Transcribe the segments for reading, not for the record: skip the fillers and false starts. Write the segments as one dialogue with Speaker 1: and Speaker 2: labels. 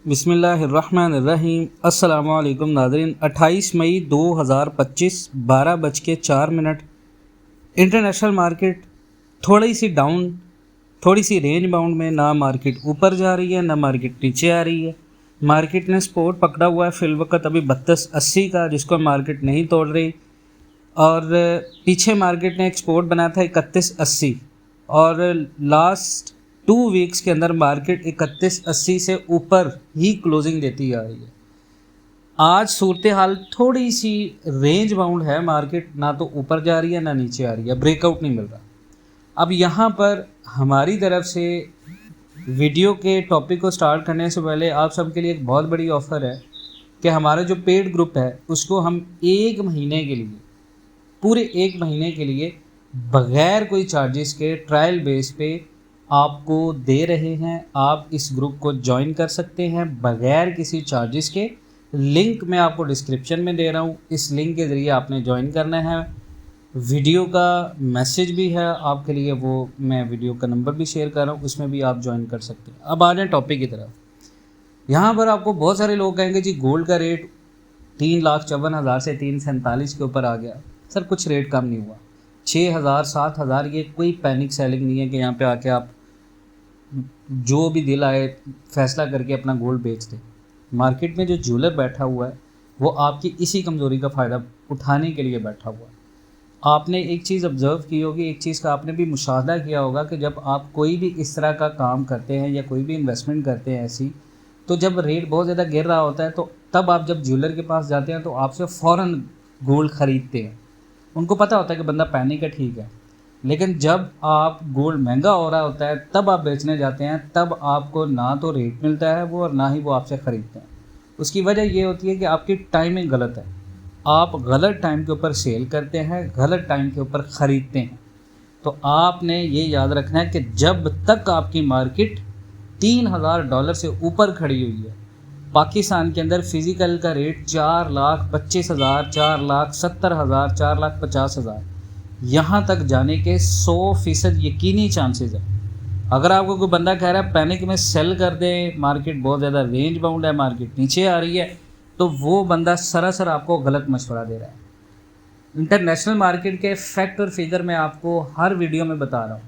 Speaker 1: बिस्मिल्लाहिर्रहमानिर्रहीम। अस्सलामु अलैकुम नाज़रीन। 28 मई 2025 12:04। इंटरनेशनल मार्केट थोड़ी सी डाउन, थोड़ी सी रेंज बाउंड में, ना मार्केट ऊपर जा रही है ना मार्केट नीचे आ रही है। मार्केट ने सपोर्ट पकड़ा हुआ है फिल वक्त अभी 3280 का, जिसको मार्केट नहीं तोड़ रही। और पीछे मार्केट ने एक सपोर्ट बनाया था 3180, और लास्ट 2 वीक्स के अंदर मार्केट 3180 से ऊपर ही क्लोजिंग देती आ रही है। आज सूरत हाल थोड़ी सी रेंज बाउंड है, मार्केट ना तो ऊपर जा रही है ना नीचे आ रही है, ब्रेकआउट नहीं मिल रहा। अब यहाँ पर हमारी तरफ से वीडियो के टॉपिक को स्टार्ट करने से पहले आप सबके लिए एक बहुत बड़ी ऑफ़र है कि हमारा जो पेड ग्रुप है उसको हम 1 महीने के लिए, पूरे 1 महीने के लिए बग़ैर कोई चार्जेस के ट्रायल बेस पे आपको दे रहे हैं। आप इस ग्रुप को ज्वाइन कर सकते हैं बग़ैर किसी चार्जेस के। लिंक मैं आपको डिस्क्रिप्शन में दे रहा हूँ, इस लिंक के ज़रिए आपने ज्वाइन करना है। वीडियो का मैसेज भी है आपके लिए, वो मैं वीडियो का नंबर भी शेयर कर रहा हूँ, उसमें भी आप ज्वाइन कर सकते हैं। अब आ जाए टॉपिक की तरफ। यहाँ पर आपको बहुत सारे लोग कहेंगे जी गोल्ड का रेट 3,54,000 से 347 के ऊपर आ गया। सर कुछ रेट कम नहीं हुआ, 6,000 7,000, ये कोई पैनिक सेलिंग नहीं है कि यहाँ पे आके आप जो भी दिल आए फैसला करके अपना गोल्ड बेच दें। मार्केट में जो ज्वेलर बैठा हुआ है वो आपकी इसी कमज़ोरी का फ़ायदा उठाने के लिए बैठा हुआ है। आपने एक चीज़ ऑब्ज़र्व की होगी, एक चीज़ का आपने भी मुशाहदा किया होगा कि जब आप कोई भी इस तरह का काम करते हैं या कोई भी इन्वेस्टमेंट करते हैं ऐसी, तो जब रेट बहुत ज़्यादा गिर रहा होता है तो तब आप जब ज्वेलर के पास जाते हैं तो आपसे फ़ौरन गोल्ड ख़रीदते हैं। उनको पता होता है कि बंदा पैनिक है, ठीक है। लेकिन जब आप गोल्ड महंगा हो रहा होता है तब आप बेचने जाते हैं, तब आपको ना तो रेट मिलता है वो, और ना ही वो आपसे ख़रीदते हैं। उसकी वजह ये होती है कि आपकी टाइमिंग गलत है। आप गलत टाइम के ऊपर सेल करते हैं, गलत टाइम के ऊपर ख़रीदते हैं। तो आपने ये याद रखना है कि जब तक आपकी मार्केट $3,000 से ऊपर खड़ी हुई है, पाकिस्तान के अंदर फ़िज़िकल का रेट 4,25,000, 4,70,000, 4,50,000, यहाँ तक जाने के 100% यकीनी चांसेस है। अगर आपको कोई बंदा कह रहा है पैनिक में सेल कर दें, मार्केट बहुत ज़्यादा रेंज बाउंड है, मार्केट नीचे आ रही है, तो वो बंदा सरासर आपको गलत मशवरा दे रहा है। इंटरनेशनल मार्केट के फैक्ट और फिगर मैं आपको हर वीडियो में बता रहा हूँ।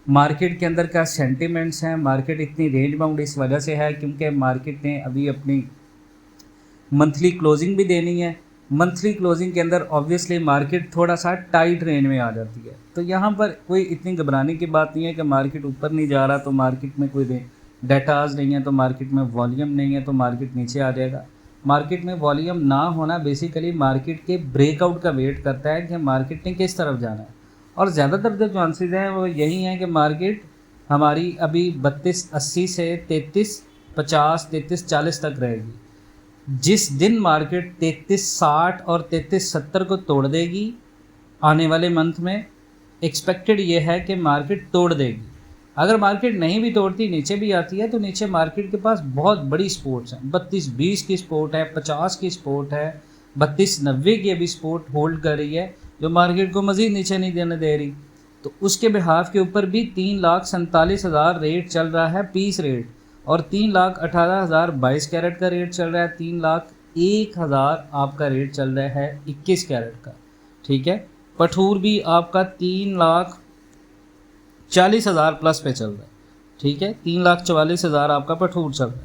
Speaker 1: मार्केट के अंदर क्या सेंटिमेंट्स हैं, मार्केट इतनी रेंज बाउंड इस वजह से है क्योंकि मार्केट ने अभी अपनी मंथली क्लोजिंग भी देनी है। मंथली क्लोजिंग के अंदर ऑब्वियसली मार्केट थोड़ा सा टाइट रेंज में आ जाती है। तो यहाँ पर कोई इतनी घबराने की बात नहीं है कि मार्केट ऊपर नहीं जा रहा तो मार्केट में कोई डाटाज नहीं है, तो मार्केट में वॉल्यूम नहीं है तो मार्केट नीचे आ जाएगा। मार्केट में वॉल्यूम ना होना बेसिकली मार्केट के ब्रेकआउट का वेट करता है कि मार्केट ने किस तरफ जाना है। और ज़्यादातर जो चांसेस हैं वो यही हैं कि मार्केट हमारी अभी 3280 से 3350, 3340 तक रहेगी। जिस दिन मार्केट 3360 और 3370 को तोड़ देगी आने वाले मंथ में, एक्सपेक्टेड ये है कि मार्केट तोड़ देगी। अगर मार्केट नहीं भी तोड़ती, नीचे भी आती है, तो नीचे मार्केट के पास बहुत बड़ी सपोर्ट्स हैं। 3220 की सपोर्ट है, 50 की सपोर्ट है, 3290 की अभी सपोर्ट होल्ड कर रही है, जो मार्केट को मज़ीद नीचे नहीं देने दे रही। तो उसके बिहाफ के ऊपर भी 3,47,000 रेट चल रहा है पीस रेट, और 3,18,000 22 कैरेट का रेट चल रहा है, 3,01,000 आपका रेट चल रहा है 21 कैरेट का, ठीक है। पठूर भी आपका 3,40,000 प्लस पे चल रहा है, ठीक है। 3,44,000 आपका पठूर चल रहा है।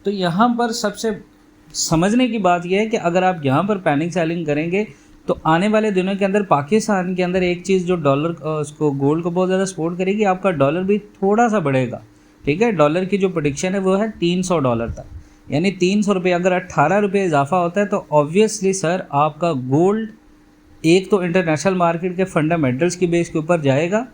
Speaker 1: तो यहाँ पर सबसे समझने की बात यह है कि अगर आप यहाँ पर पैनिक सेलिंग करेंगे तो आने वाले दिनों के अंदर पाकिस्तान के अंदर एक चीज़ जो डॉलर उसको गोल्ड को बहुत ज़्यादा सपोर्ट करेगी, आपका डॉलर भी थोड़ा सा बढ़ेगा, ठीक है। डॉलर की जो प्रेडिक्शन है वो है $300 तक, यानी 300 रुपये। अगर 18 रुपये इजाफा होता है तो ऑब्वियसली सर आपका गोल्ड एक तो इंटरनेशनल मार्केट के फंडामेंटल्स की बेस के ऊपर जाएगा,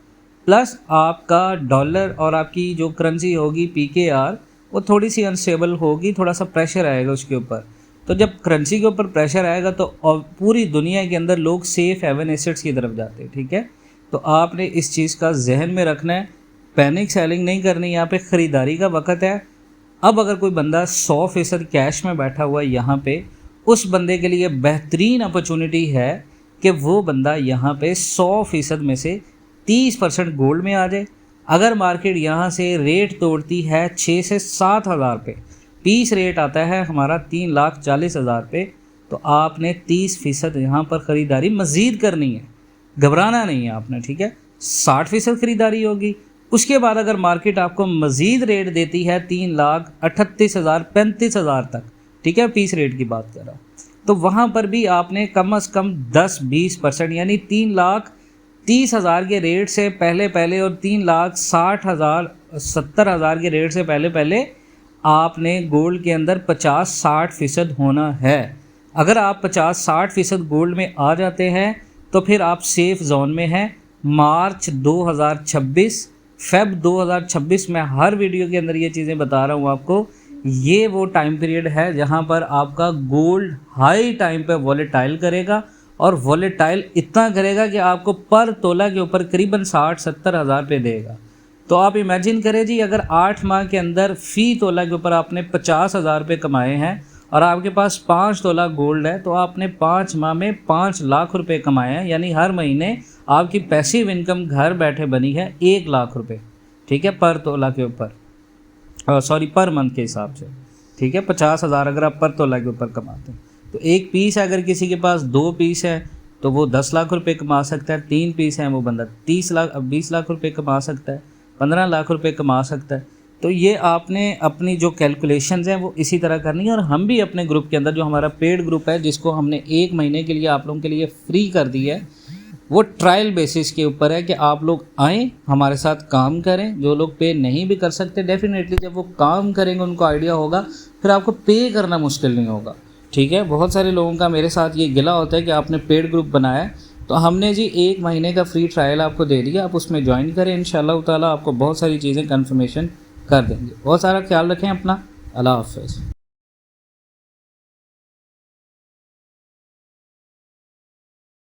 Speaker 1: प्लस आपका डॉलर और आपकी जो करेंसी होगी PKR वो थोड़ी सी अनस्टेबल होगी, थोड़ा सा प्रेशर आएगा उसके ऊपर। तो जब करेंसी के ऊपर प्रेशर आएगा तो पूरी दुनिया के अंदर लोग सेफ हेवन एसेट्स की तरफ जाते हैं, ठीक है। तो आपने इस चीज़ का जहन में रखना है, पैनिक सेलिंग नहीं करनी, यहाँ पे ख़रीदारी का वक्त है। अब अगर कोई बंदा 100% कैश में बैठा हुआ है यहाँ पे, उस बंदे के लिए बेहतरीन अपॉर्चुनिटी है कि वो बंदा यहाँ पे 100% में से 30% गोल्ड में आ जाए। अगर मार्केट यहाँ से रेट तोड़ती है 6 से 7 हज़ार पे, पीस रेट आता है हमारा 3,40,000 पे, तो आपने 30% यहाँ पर ख़रीदारी मज़ीद करनी है, घबराना नहीं है आपने, ठीक है। 60% ख़रीदारी होगी। उसके बाद अगर मार्केट आपको मज़ीद रेट देती है 3,38,000 35,000 तक, ठीक है, पीस रेट की बात कर रहा हूँ, तो वहाँ पर भी आपने कम से कम 10-20% यानी 3,30,000 के रेट से पहले और 3,60,000-70,000 के रेट से पहले आपने गोल्ड के अंदर 50-60% होना है। अगर आप 50-60% गोल्ड में आ जाते हैं तो फिर आप सेफ़ जोन में हैं। मार्च 2026, फेब 2026 में हर वीडियो के अंदर ये चीज़ें बता रहा हूँ आपको। ये वो टाइम पीरियड है जहाँ पर आपका गोल्ड हाई टाइम पे वॉलेटाइल करेगा, और वॉलेटाइल इतना करेगा कि आपको पर तोला के ऊपर करीबन 60-70 हज़ार पे देगा। तो आप इमेजिन करें जी, अगर 8 माह के अंदर फ़ी तोला के ऊपर आपने 50,000 रुपये कमाए हैं और आपके पास 5 तोला गोल्ड है, तो आपने 5 माह में 5 लाख रुपए कमाए हैं। यानी हर महीने आपकी पैसिव इनकम घर बैठे बनी है 1 लाख रुपए, ठीक है, पर तोला के ऊपर, सॉरी पर मंथ के हिसाब से, ठीक है। 50,000 अगर आप पर तोला के ऊपर कमाते हैं, तो एक पीस है, अगर किसी के पास 2 पीस है तो वो 10 लाख रुपए कमा सकता है। 3 पीस हैं वो बंदा 20 लाख रुपए कमा सकता है, 15 लाख रुपए कमा सकता है। तो ये आपने अपनी जो कैलकुलेशंस हैं वो इसी तरह करनी है। और हम भी अपने ग्रुप के अंदर, जो हमारा पेड ग्रुप है जिसको हमने 1 महीने के लिए आप लोगों के लिए फ्री कर दी है, वो ट्रायल बेसिस के ऊपर है कि आप लोग आएँ हमारे साथ काम करें। जो लोग पे नहीं भी कर सकते, डेफिनेटली जब वो काम करेंगे उनको आइडिया होगा, फिर आपको पे करना मुश्किल नहीं होगा, ठीक है। बहुत सारे लोगों का मेरे साथ ये गिला होता है कि आपने पेड ग्रुप बनाया है, तो हमने जी 1 महीने का फ्री ट्रायल आपको दे दिया, आप उसमें ज्वाइन करें। इंशाल्लाह ताला आपको बहुत सारी चीज़ें कन्फर्मेशन कर देंगे। बहुत सारा ख्याल रखें अपना। अल्लाह हाफ़िज़।